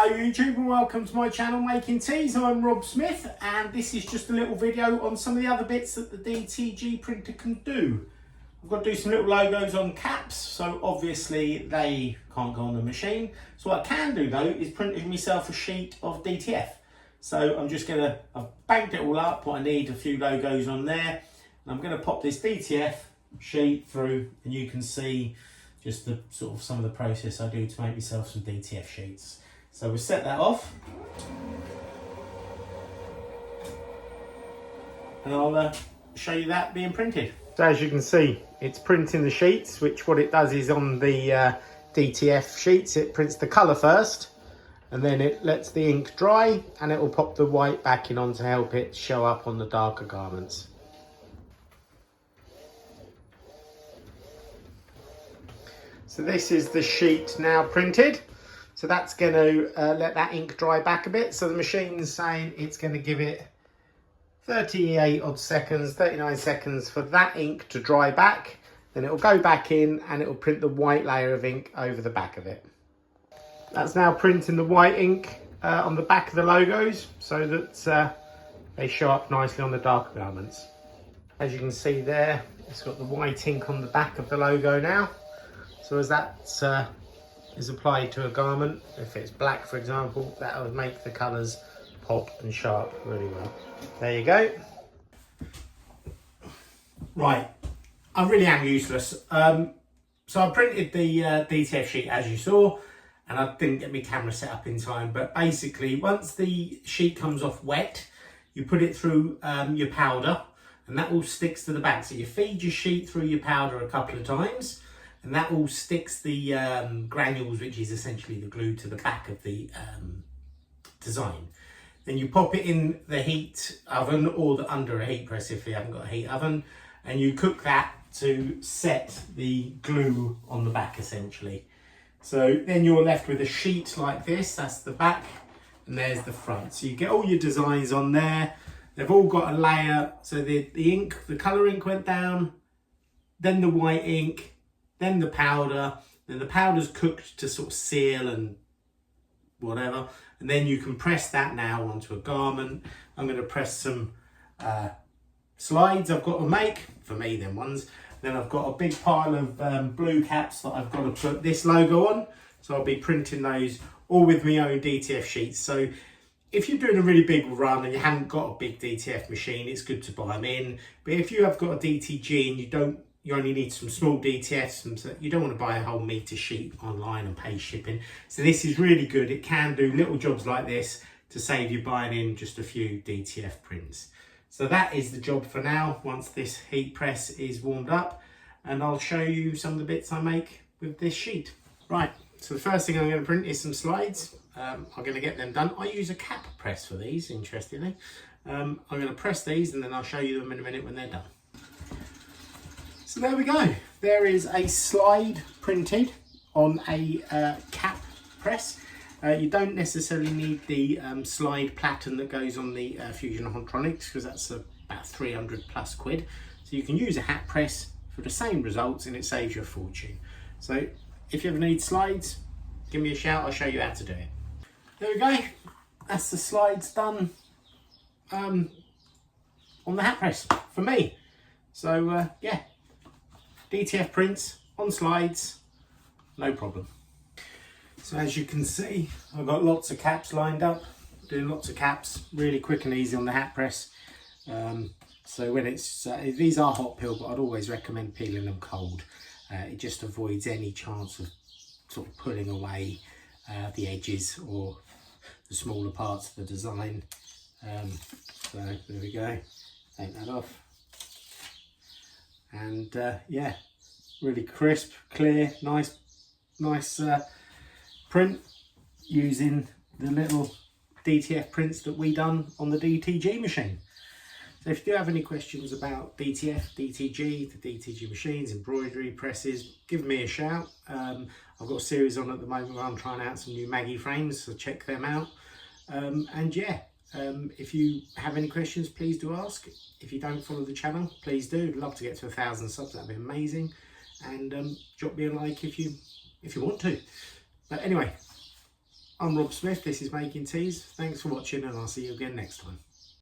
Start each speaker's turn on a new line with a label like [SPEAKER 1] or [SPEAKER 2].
[SPEAKER 1] Hello YouTube and welcome to my channel Making Teas. I'm Rob Smith and this is just a little video on some of the other bits that the DTG printer can do. I've got to do some little logos on caps, so obviously they can't go on the machine. So what I can do though is print myself a sheet of DTF. So I've banked it all up, what I need, a few logos on there. And I'm going to pop this DTF sheet through and you can see just the sort of some of the process I do to make myself some DTF sheets. So we'll set that off and I'll show you that being printed. So as you can see, it's printing the sheets, which what it does is on the DTF sheets, it prints the colour first and then it lets the ink dry and it will pop the white backing on to help it show up on the darker garments. So this is the sheet now printed. So that's going to let that ink dry back a bit. So the machine's saying it's going to give it 38 odd seconds, 39 seconds for that ink to dry back. Then it will go back in and it will print the white layer of ink over the back of it. That's now printing the white ink on the back of the logos so that they show up nicely on the darker garments. As you can see there, it's got the white ink on the back of the logo now. So as that is applied to a garment, if it's black for example, that will make the colours pop and show up really well. There you go. Right, I really am useless. So I printed the DTF sheet as you saw, and I didn't get my camera set up in time, but basically once the sheet comes off wet, you put it through your powder and that all sticks to the back. So you feed your sheet through your powder a couple of times and that all sticks the granules, which is essentially the glue, to the back of the design. Then you pop it in the heat oven or under a heat press if you haven't got a heat oven, and you cook that to set the glue on the back essentially. So then you're left with a sheet like this. That's the back and there's the front. So you get all your designs on there. They've all got a layer. So the ink, the colour ink went down, then the white ink, then the powder, then the powder's cooked to sort of seal and whatever, and then you can press that now onto a garment. I'm going to press some slides I've got to make, for me them ones. Then I've got a big pile of blue caps that I've got to put this logo on, so I'll be printing those all with my own DTF sheets. So if you're doing a really big run and you haven't got a big DTF machine, it's good to buy them in. But if you have got a DTG and you only need some small DTFs, so you don't want to buy a whole meter sheet online and pay shipping. So this is really good. It can do little jobs like this to save you buying in just a few DTF prints. So that is the job for now, once this heat press is warmed up, and I'll show you some of the bits I make with this sheet. Right, so the first thing I'm going to print is some slides. I'm going to get them done. I use a cap press for these, interestingly. I'm going to press these and then I'll show you them in a minute when they're done. So there we go. There is a slide printed on a cap press. You don't necessarily need the slide platen that goes on the Fusion Hontronics, because that's about 300 plus quid. So you can use a hat press for the same results and it saves you a fortune. So if you ever need slides, give me a shout, I'll show you how to do it. There we go. That's the slides done on the hat press for me. So yeah. DTF prints on slides, no problem. So as you can see, I've got lots of caps lined up, doing lots of caps, really quick and easy on the hat press. So when it's, these are hot peel, but I'd always recommend peeling them cold. It just avoids any chance of sort of pulling away the edges or the smaller parts of the design. So there we go, take that off. And yeah, really crisp, clear, nice print using the little DTF prints that we done on the DTG machine. So if you do have any questions about DTF, DTG, the DTG machines, embroidery, presses, give me a shout. I've got a series on at the moment where I'm trying out some new Maggie frames, so check them out. And yeah, if you have any questions, please do ask. If you don't follow the channel, please do. I'd love to get to 1,000 subs, that'd be amazing. And drop me a like if you want to. But anyway, I'm Rob Smith, this is Making Teas. Thanks for watching and I'll see you again next time.